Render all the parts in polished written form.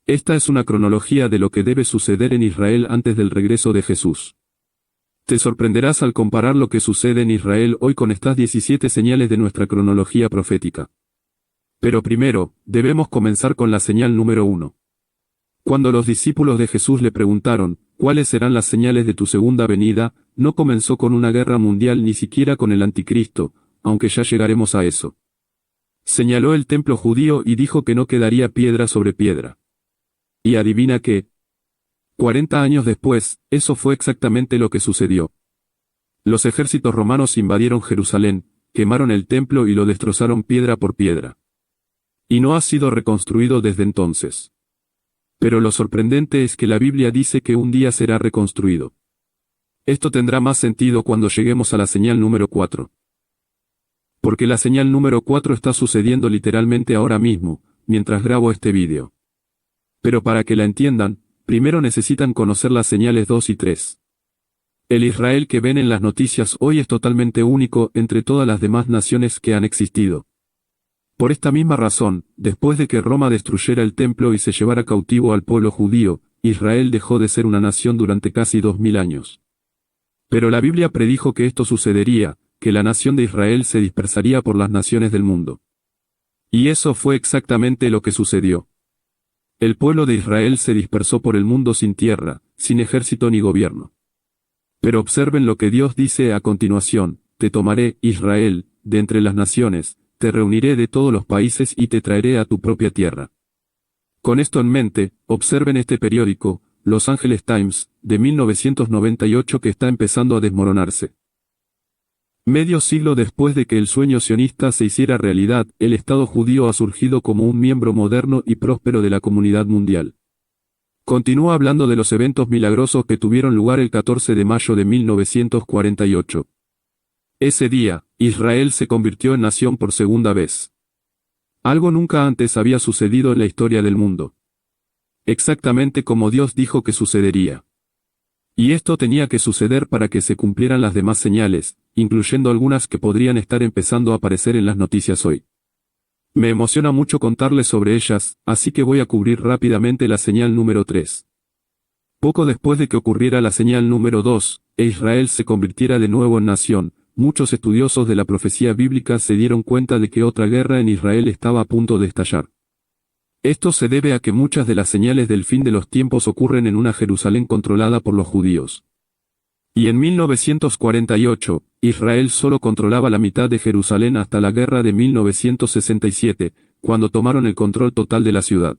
Esta es una cronología de lo que debe suceder en Israel antes del regreso de Jesús. Te sorprenderás al comparar lo que sucede en Israel hoy con estas 17 señales de nuestra cronología profética. Pero primero, debemos comenzar con la señal número 1. Cuando los discípulos de Jesús le preguntaron, ¿cuáles serán las señales de tu segunda venida?, no comenzó con una guerra mundial ni siquiera con el anticristo, aunque ya llegaremos a eso. Señaló el templo judío y dijo que no quedaría piedra sobre piedra. Y adivina qué. 40 años después, eso fue exactamente lo que sucedió. Los ejércitos romanos invadieron Jerusalén, quemaron el templo y lo destrozaron piedra por piedra. Y no ha sido reconstruido desde entonces. Pero lo sorprendente es que la Biblia dice que un día será reconstruido. Esto tendrá más sentido cuando lleguemos a la señal número 4. Porque la señal número 4 está sucediendo literalmente ahora mismo, mientras grabo este vídeo. Pero para que la entiendan, primero necesitan conocer las señales 2 y 3. El Israel que ven en las noticias hoy es totalmente único entre todas las demás naciones que han existido. Por esta misma razón, después de que Roma destruyera el templo y se llevara cautivo al pueblo judío, Israel dejó de ser una nación durante casi 2000 años. Pero la Biblia predijo que esto sucedería, que la nación de Israel se dispersaría por las naciones del mundo. Y eso fue exactamente lo que sucedió. El pueblo de Israel se dispersó por el mundo sin tierra, sin ejército ni gobierno. Pero observen lo que Dios dice a continuación: te tomaré, Israel, de entre las naciones, te reuniré de todos los países y te traeré a tu propia tierra. Con esto en mente, observen este periódico, Los Angeles Times, de 1998, que está empezando a desmoronarse. Medio siglo después de que el sueño sionista se hiciera realidad, el Estado judío ha surgido como un miembro moderno y próspero de la comunidad mundial. Continúa hablando de los eventos milagrosos que tuvieron lugar el 14 de mayo de 1948. Ese día, Israel se convirtió en nación por segunda vez. Algo nunca antes había sucedido en la historia del mundo. Exactamente como Dios dijo que sucedería. Y esto tenía que suceder para que se cumplieran las demás señales, incluyendo algunas que podrían estar empezando a aparecer en las noticias hoy. Me emociona mucho contarles sobre ellas, así que voy a cubrir rápidamente la señal número 3. Poco después de que ocurriera la señal número 2, e Israel se convirtiera de nuevo en nación, muchos estudiosos de la profecía bíblica se dieron cuenta de que otra guerra en Israel estaba a punto de estallar. Esto se debe a que muchas de las señales del fin de los tiempos ocurren en una Jerusalén controlada por los judíos. Y en 1948, Israel solo controlaba la mitad de Jerusalén hasta la guerra de 1967, cuando tomaron el control total de la ciudad.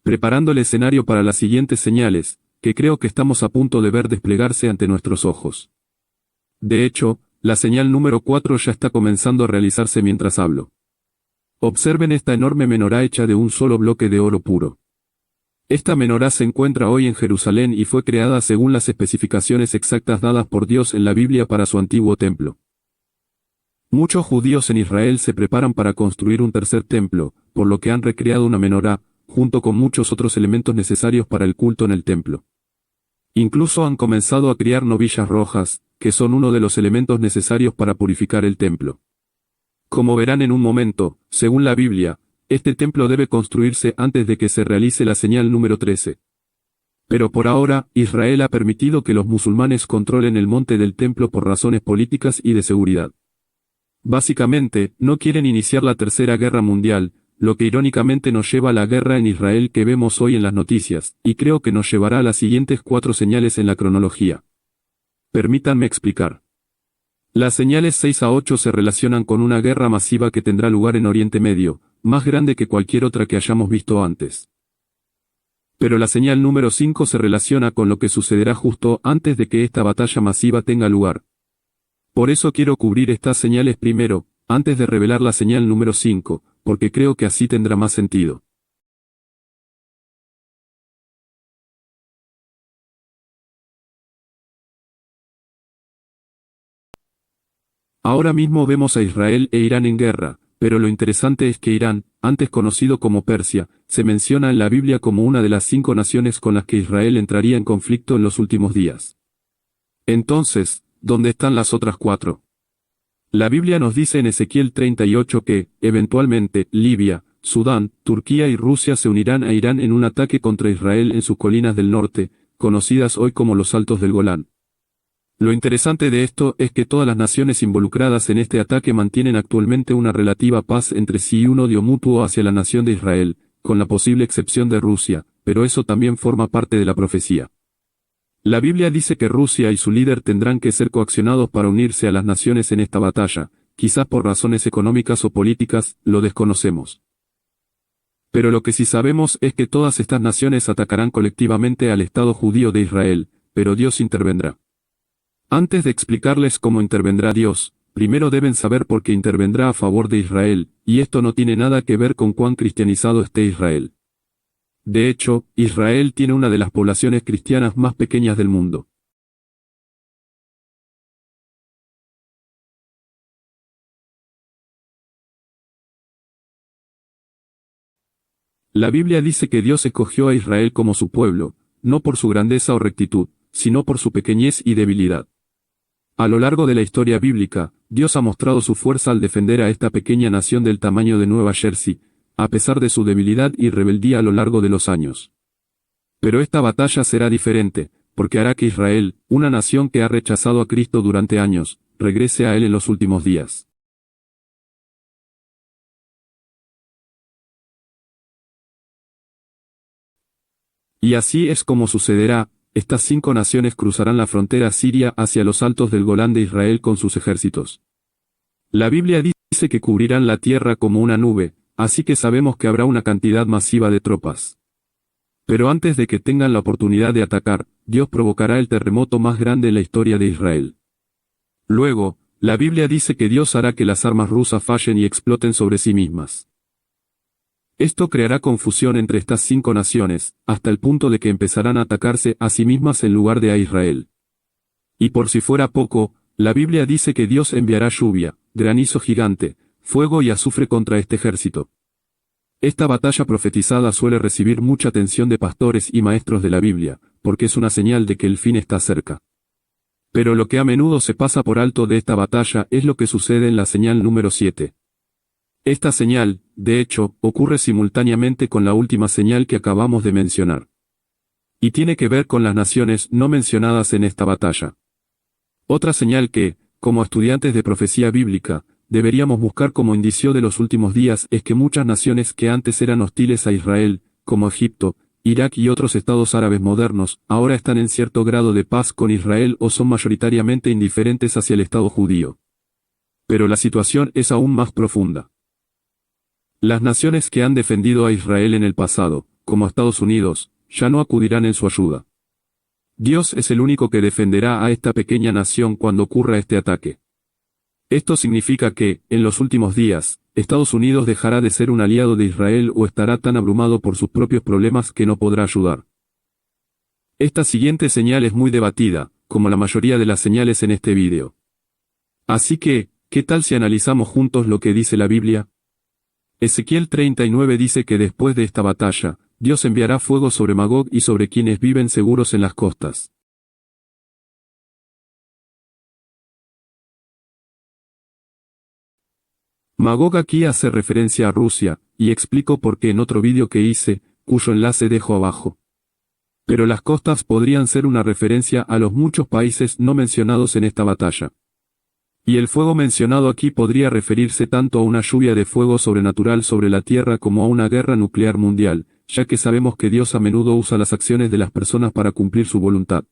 Preparando el escenario para las siguientes señales, que creo que estamos a punto de ver desplegarse ante nuestros ojos. De hecho, la señal número 4 ya está comenzando a realizarse mientras hablo. Observen esta enorme menorá hecha de un solo bloque de oro puro. Esta menorá se encuentra hoy en Jerusalén y fue creada según las especificaciones exactas dadas por Dios en la Biblia para su antiguo templo. Muchos judíos en Israel se preparan para construir un tercer templo, por lo que han recreado una menorá, junto con muchos otros elementos necesarios para el culto en el templo. Incluso han comenzado a criar novillas rojas, que son uno de los elementos necesarios para purificar el templo. Como verán en un momento, según la Biblia, este templo debe construirse antes de que se realice la señal número 13. Pero por ahora, Israel ha permitido que los musulmanes controlen el monte del templo por razones políticas y de seguridad. Básicamente, no quieren iniciar la Tercera Guerra Mundial, lo que irónicamente nos lleva a la guerra en Israel que vemos hoy en las noticias, y creo que nos llevará a las siguientes 4 señales en la cronología. Permítanme explicar. Las señales 6 a 8 se relacionan con una guerra masiva que tendrá lugar en Oriente Medio, más grande que cualquier otra que hayamos visto antes. Pero la señal número 5 se relaciona con lo que sucederá justo antes de que esta batalla masiva tenga lugar. Por eso quiero cubrir estas señales primero, antes de revelar la señal número 5, porque creo que así tendrá más sentido. Ahora mismo vemos a Israel e Irán en guerra, pero lo interesante es que Irán, antes conocido como Persia, se menciona en la Biblia como una de las 5 naciones con las que Israel entraría en conflicto en los últimos días. Entonces, ¿dónde están las otras 4? La Biblia nos dice en Ezequiel 38 que, eventualmente, Libia, Sudán, Turquía y Rusia se unirán a Irán en un ataque contra Israel en sus colinas del norte, conocidas hoy como los Altos del Golán. Lo interesante de esto es que todas las naciones involucradas en este ataque mantienen actualmente una relativa paz entre sí y un odio mutuo hacia la nación de Israel, con la posible excepción de Rusia, pero eso también forma parte de la profecía. La Biblia dice que Rusia y su líder tendrán que ser coaccionados para unirse a las naciones en esta batalla, quizás por razones económicas o políticas, lo desconocemos. Pero lo que sí sabemos es que todas estas naciones atacarán colectivamente al Estado judío de Israel, pero Dios intervendrá. Antes de explicarles cómo intervendrá Dios, primero deben saber por qué intervendrá a favor de Israel, y esto no tiene nada que ver con cuán cristianizado esté Israel. De hecho, Israel tiene una de las poblaciones cristianas más pequeñas del mundo. La Biblia dice que Dios escogió a Israel como su pueblo, no por su grandeza o rectitud, sino por su pequeñez y debilidad. A lo largo de la historia bíblica, Dios ha mostrado su fuerza al defender a esta pequeña nación del tamaño de Nueva Jersey, a pesar de su debilidad y rebeldía a lo largo de los años. Pero esta batalla será diferente, porque hará que Israel, una nación que ha rechazado a Cristo durante años, regrese a Él en los últimos días. Y así es como sucederá. Estas 5 naciones cruzarán la frontera siria hacia los altos del Golán de Israel con sus ejércitos. La Biblia dice que cubrirán la tierra como una nube, así que sabemos que habrá una cantidad masiva de tropas. Pero antes de que tengan la oportunidad de atacar, Dios provocará el terremoto más grande en la historia de Israel. Luego, la Biblia dice que Dios hará que las armas rusas fallen y exploten sobre sí mismas. Esto creará confusión entre estas 5 naciones, hasta el punto de que empezarán a atacarse a sí mismas en lugar de a Israel. Y por si fuera poco, la Biblia dice que Dios enviará lluvia, granizo gigante, fuego y azufre contra este ejército. Esta batalla profetizada suele recibir mucha atención de pastores y maestros de la Biblia, porque es una señal de que el fin está cerca. Pero lo que a menudo se pasa por alto de esta batalla es lo que sucede en la señal número 7. Esta señal, de hecho, ocurre simultáneamente con la última señal que acabamos de mencionar. Y tiene que ver con las naciones no mencionadas en esta batalla. Otra señal que, como estudiantes de profecía bíblica, deberíamos buscar como indicio de los últimos días es que muchas naciones que antes eran hostiles a Israel, como Egipto, Irak y otros estados árabes modernos, ahora están en cierto grado de paz con Israel o son mayoritariamente indiferentes hacia el Estado judío. Pero la situación es aún más profunda. Las naciones que han defendido a Israel en el pasado, como Estados Unidos, ya no acudirán en su ayuda. Dios es el único que defenderá a esta pequeña nación cuando ocurra este ataque. Esto significa que, en los últimos días, Estados Unidos dejará de ser un aliado de Israel o estará tan abrumado por sus propios problemas que no podrá ayudar. Esta siguiente señal es muy debatida, como la mayoría de las señales en este vídeo. Así que, ¿qué tal si analizamos juntos lo que dice la Biblia? Ezequiel 39 dice que después de esta batalla, Dios enviará fuego sobre Magog y sobre quienes viven seguros en las costas. Magog aquí hace referencia a Rusia, y explico por qué en otro vídeo que hice, cuyo enlace dejo abajo. Pero las costas podrían ser una referencia a los muchos países no mencionados en esta batalla. Y el fuego mencionado aquí podría referirse tanto a una lluvia de fuego sobrenatural sobre la tierra como a una guerra nuclear mundial, ya que sabemos que Dios a menudo usa las acciones de las personas para cumplir su voluntad.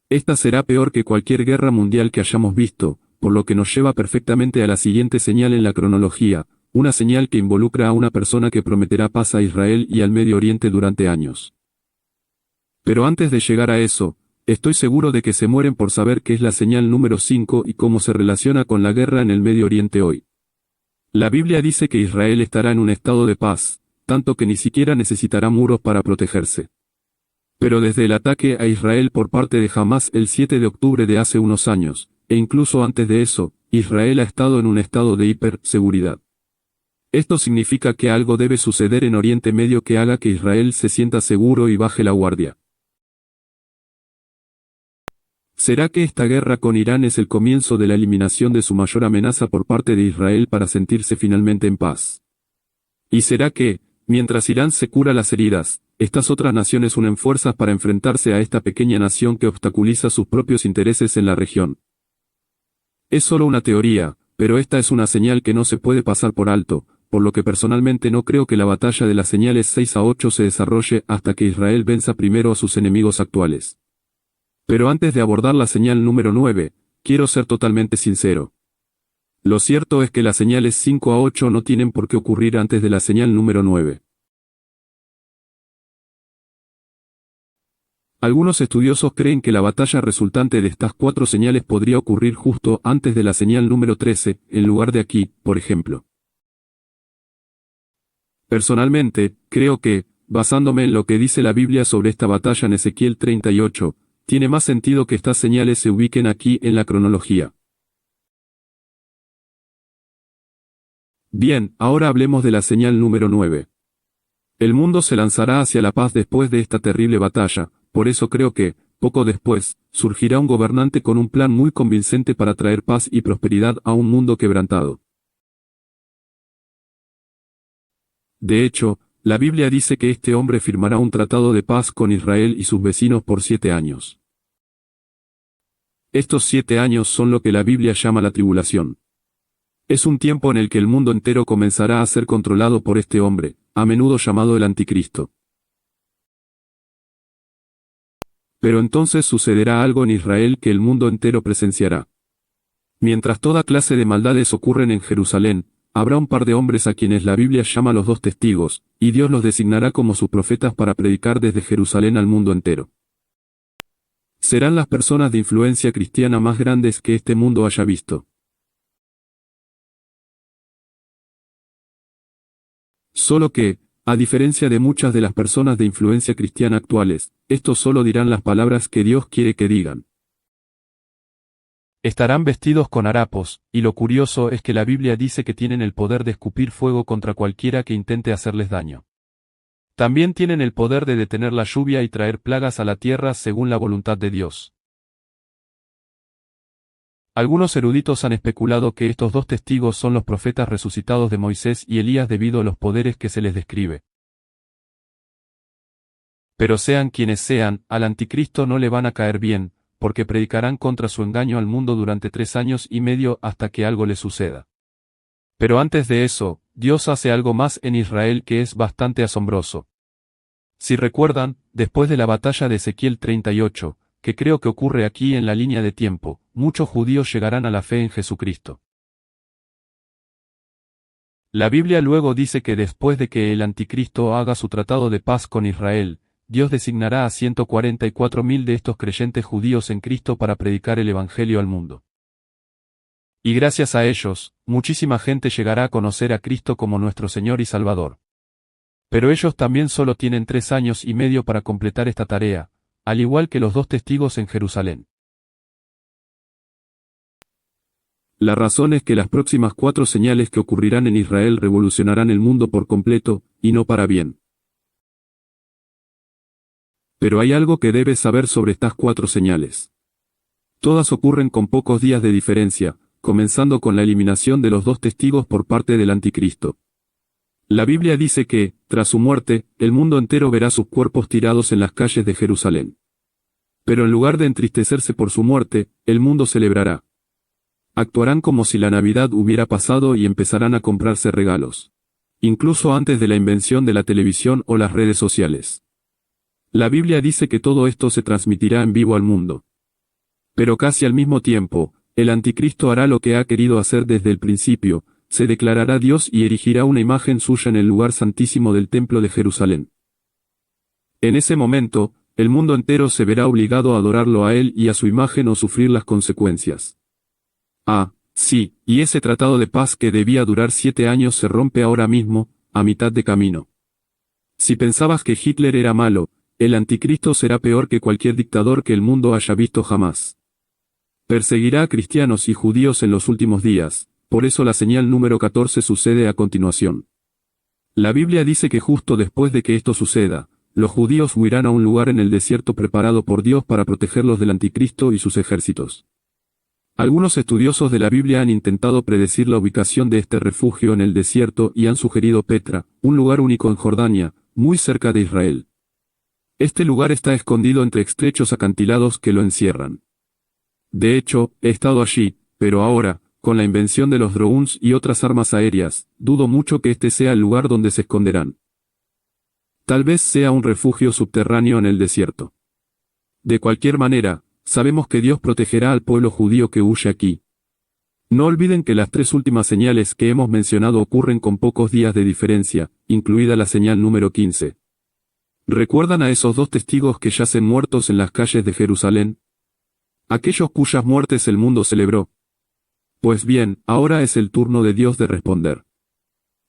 Esta será peor que cualquier guerra mundial que hayamos visto, por lo que nos lleva perfectamente a la siguiente señal en la cronología, una señal que involucra a una persona que prometerá paz a Israel y al Medio Oriente durante años. Pero antes de llegar a eso, estoy seguro de que se mueren por saber qué es la señal número 5 y cómo se relaciona con la guerra en el Medio Oriente hoy. La Biblia dice que Israel estará en un estado de paz, tanto que ni siquiera necesitará muros para protegerse. Pero desde el ataque a Israel por parte de Hamás el 7 de octubre de hace unos años, e incluso antes de eso, Israel ha estado en un estado de hiperseguridad. Esto significa que algo debe suceder en Oriente Medio que haga que Israel se sienta seguro y baje la guardia. ¿Será que esta guerra con Irán es el comienzo de la eliminación de su mayor amenaza por parte de Israel para sentirse finalmente en paz? ¿Y será que, mientras Irán se cura las heridas, estas otras naciones unen fuerzas para enfrentarse a esta pequeña nación que obstaculiza sus propios intereses en la región? Es solo una teoría, pero esta es una señal que no se puede pasar por alto, por lo que personalmente no creo que la batalla de las señales 6 a 8 se desarrolle hasta que Israel venza primero a sus enemigos actuales. Pero antes de abordar la señal número 9, quiero ser totalmente sincero. Lo cierto es que las señales 5 a 8 no tienen por qué ocurrir antes de la señal número 9. Algunos estudiosos creen que la batalla resultante de estas 4 señales podría ocurrir justo antes de la señal número 13, en lugar de aquí, por ejemplo. Personalmente, creo que, basándome en lo que dice la Biblia sobre esta batalla en Ezequiel 38, tiene más sentido que estas señales se ubiquen aquí en la cronología. Bien, ahora hablemos de la señal número 9. El mundo se lanzará hacia la paz después de esta terrible batalla, por eso creo que, poco después, surgirá un gobernante con un plan muy convincente para traer paz y prosperidad a un mundo quebrantado. De hecho, la Biblia dice que este hombre firmará un tratado de paz con Israel y sus vecinos por 7 años. Estos 7 años son lo que la Biblia llama la tribulación. Es un tiempo en el que el mundo entero comenzará a ser controlado por este hombre, a menudo llamado el Anticristo. Pero entonces sucederá algo en Israel que el mundo entero presenciará. Mientras toda clase de maldades ocurren en Jerusalén, habrá un par de hombres a quienes la Biblia llama los 2 testigos, y Dios los designará como sus profetas para predicar desde Jerusalén al mundo entero. Serán las personas de influencia cristiana más grandes que este mundo haya visto. Solo que, a diferencia de muchas de las personas de influencia cristiana actuales, estos solo dirán las palabras que Dios quiere que digan. Estarán vestidos con harapos, y lo curioso es que la Biblia dice que tienen el poder de escupir fuego contra cualquiera que intente hacerles daño. También tienen el poder de detener la lluvia y traer plagas a la tierra según la voluntad de Dios. Algunos eruditos han especulado que estos 2 testigos son los profetas resucitados de Moisés y Elías debido a los poderes que se les describe. Pero sean quienes sean, al anticristo no le van a caer bien, porque predicarán contra su engaño al mundo durante 3 años y medio hasta que algo le suceda. Pero antes de eso, Dios hace algo más en Israel que es bastante asombroso. Si recuerdan, después de la batalla de Ezequiel 38, que creo que ocurre aquí en la línea de tiempo, muchos judíos llegarán a la fe en Jesucristo. La Biblia luego dice que después de que el anticristo haga su tratado de paz con Israel, Dios designará a 144.000 de estos creyentes judíos en Cristo para predicar el Evangelio al mundo. Y gracias a ellos, muchísima gente llegará a conocer a Cristo como nuestro Señor y Salvador. Pero ellos también solo tienen 3 años y medio para completar esta tarea, al igual que los 2 testigos en Jerusalén. La razón es que las próximas 4 señales que ocurrirán en Israel revolucionarán el mundo por completo, y no para bien. Pero hay algo que debes saber sobre estas 4 señales. Todas ocurren con pocos días de diferencia, comenzando con la eliminación de los 2 testigos por parte del anticristo. La Biblia dice que, tras su muerte, el mundo entero verá sus cuerpos tirados en las calles de Jerusalén. Pero en lugar de entristecerse por su muerte, el mundo celebrará. Actuarán como si la Navidad hubiera pasado y empezarán a comprarse regalos. Incluso antes de la invención de la televisión o las redes sociales. La Biblia dice que todo esto se transmitirá en vivo al mundo. Pero casi al mismo tiempo, el anticristo hará lo que ha querido hacer desde el principio, se declarará Dios y erigirá una imagen suya en el lugar santísimo del templo de Jerusalén. En ese momento, el mundo entero se verá obligado a adorarlo a él y a su imagen o sufrir las consecuencias. Ah, sí, y ese tratado de paz que debía durar 7 años se rompe ahora mismo, a mitad de camino. Si pensabas que Hitler era malo, el anticristo será peor que cualquier dictador que el mundo haya visto jamás. Perseguirá a cristianos y judíos en los últimos días, por eso la señal número 14 sucede a continuación. La Biblia dice que justo después de que esto suceda, los judíos huirán a un lugar en el desierto preparado por Dios para protegerlos del anticristo y sus ejércitos. Algunos estudiosos de la Biblia han intentado predecir la ubicación de este refugio en el desierto y han sugerido Petra, un lugar único en Jordania, muy cerca de Israel. Este lugar está escondido entre estrechos acantilados que lo encierran. De hecho, he estado allí, pero ahora, con la invención de los drones y otras armas aéreas, dudo mucho que este sea el lugar donde se esconderán. Tal vez sea un refugio subterráneo en el desierto. De cualquier manera, sabemos que Dios protegerá al pueblo judío que huye aquí. No olviden que las 3 últimas señales que hemos mencionado ocurren con pocos días de diferencia, incluida la señal número 15. ¿Recuerdan a esos 2 testigos que yacen muertos en las calles de Jerusalén? Aquellos cuyas muertes el mundo celebró. Pues bien, ahora es el turno de Dios de responder.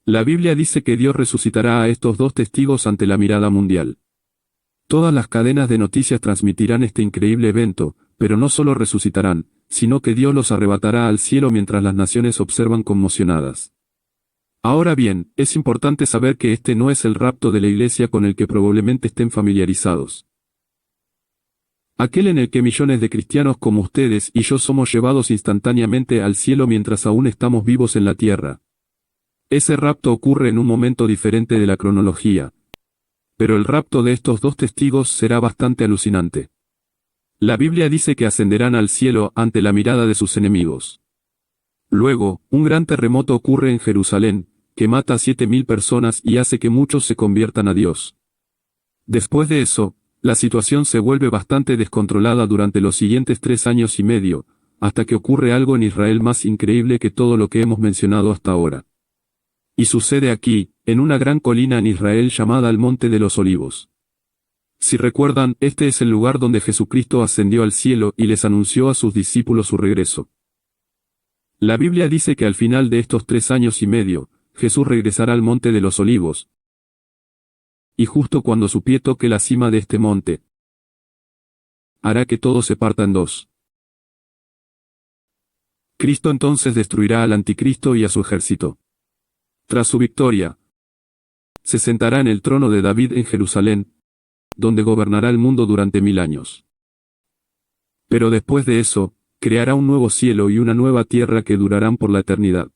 La Biblia dice que Dios resucitará a estos 2 testigos ante la mirada mundial. Todas las cadenas de noticias transmitirán este increíble evento, pero no solo resucitarán, sino que Dios los arrebatará al cielo mientras las naciones observan conmocionadas. Ahora bien, es importante saber que este no es el rapto de la iglesia con el que probablemente estén familiarizados. Aquel en el que millones de cristianos como ustedes y yo somos llevados instantáneamente al cielo mientras aún estamos vivos en la tierra. Ese rapto ocurre en un momento diferente de la cronología. Pero el rapto de estos 2 testigos será bastante alucinante. La Biblia dice que ascenderán al cielo ante la mirada de sus enemigos. Luego, un gran terremoto ocurre en Jerusalén, que mata a 7.000 personas y hace que muchos se conviertan a Dios. Después de eso, la situación se vuelve bastante descontrolada durante los siguientes 3 años y medio, hasta que ocurre algo en Israel más increíble que todo lo que hemos mencionado hasta ahora. Y sucede aquí, en una gran colina en Israel llamada el Monte de los Olivos. Si recuerdan, este es el lugar donde Jesucristo ascendió al cielo y les anunció a sus discípulos su regreso. La Biblia dice que al final de estos 3 años y medio, Jesús regresará al Monte de los Olivos. Y justo cuando su pie toque la cima de este monte, hará que todo se parta en 2. Cristo entonces destruirá al anticristo y a su ejército. Tras su victoria, se sentará en el trono de David en Jerusalén, donde gobernará el mundo durante 1000 años. Pero después de eso, creará un nuevo cielo y una nueva tierra que durarán por la eternidad.